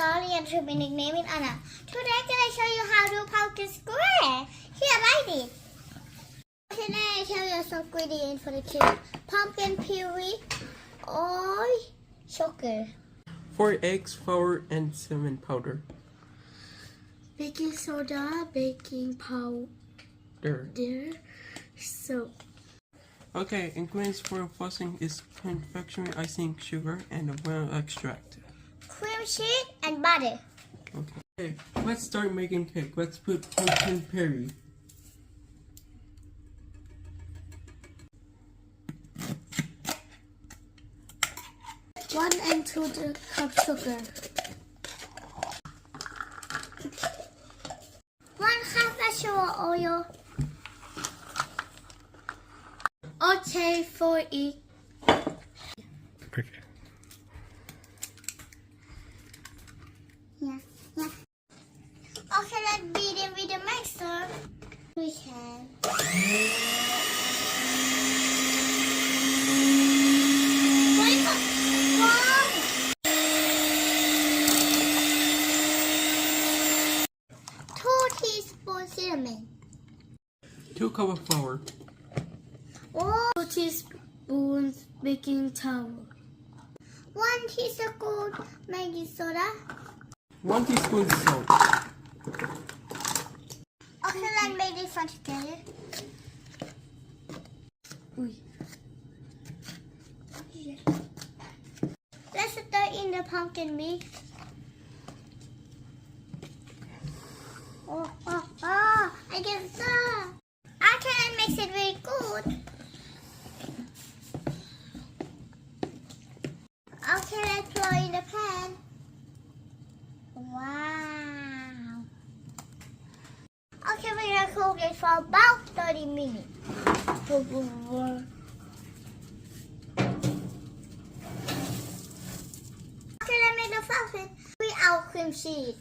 story and to be nicknamed Anna. Today can I show you how to pumpkin square? Here, write it. Can I tell you some ingredients for the cake? Pumpkin puree, oil, sugar. 4 eggs, flour, and cinnamon powder. Baking soda, baking powder, soap. Okay, ingredients for frosting is confectionery icing, sugar, and vanilla extract. Cream cheese and butter. Okay, let's start making cake. Let's put pumpkin puree. One and 2 cups sugar. 1 cup vegetable oil. Okay, for it. Okay. Yeah. Okay, let's beat it with the mixer. We can. Wow. 2 teaspoons cinnamon. 2 cups of flour. 2 teaspoons baking powder. 1 teaspoon baking soda. 1 teaspoon salt. Okay, let's make this one together. Let's stir in the pumpkin mix. Oh, I can stir. Okay, let's mix it very good. Okay, let's pour in the pan. Wow. Okay, we're gonna cook it for about 30 minutes. Okay, let's make the frosting without cream cheese.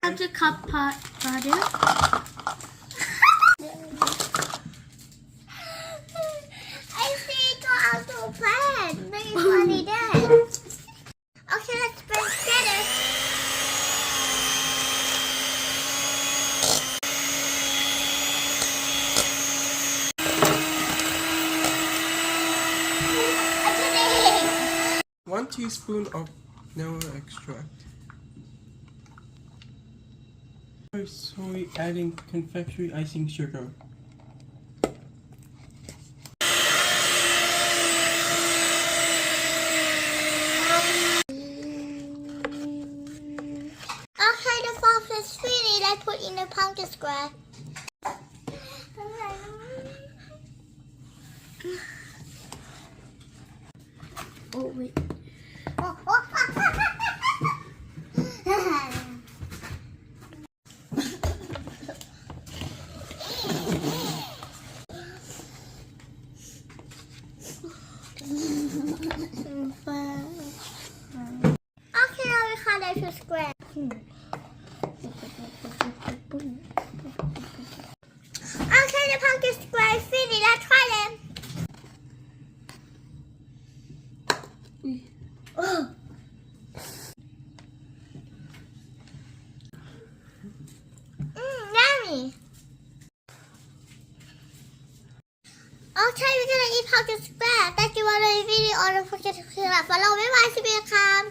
Half a cup butter. I see it go out to a pan. Make it funny there. Okay, let's spread together. I did it. 1 teaspoon of vanilla extract. Slowly adding confectionery icing sugar. Okay, the frosting is finished. I put in the pumpkin square. Oh, wait. Okay, now we cut it to square. Okay, the pumpkin square is finished. Let's try them. Yummy. Okay, we're gonna eat pumpkin square. Thank you for the video. Don't forget to follow me. Bye, see you next time.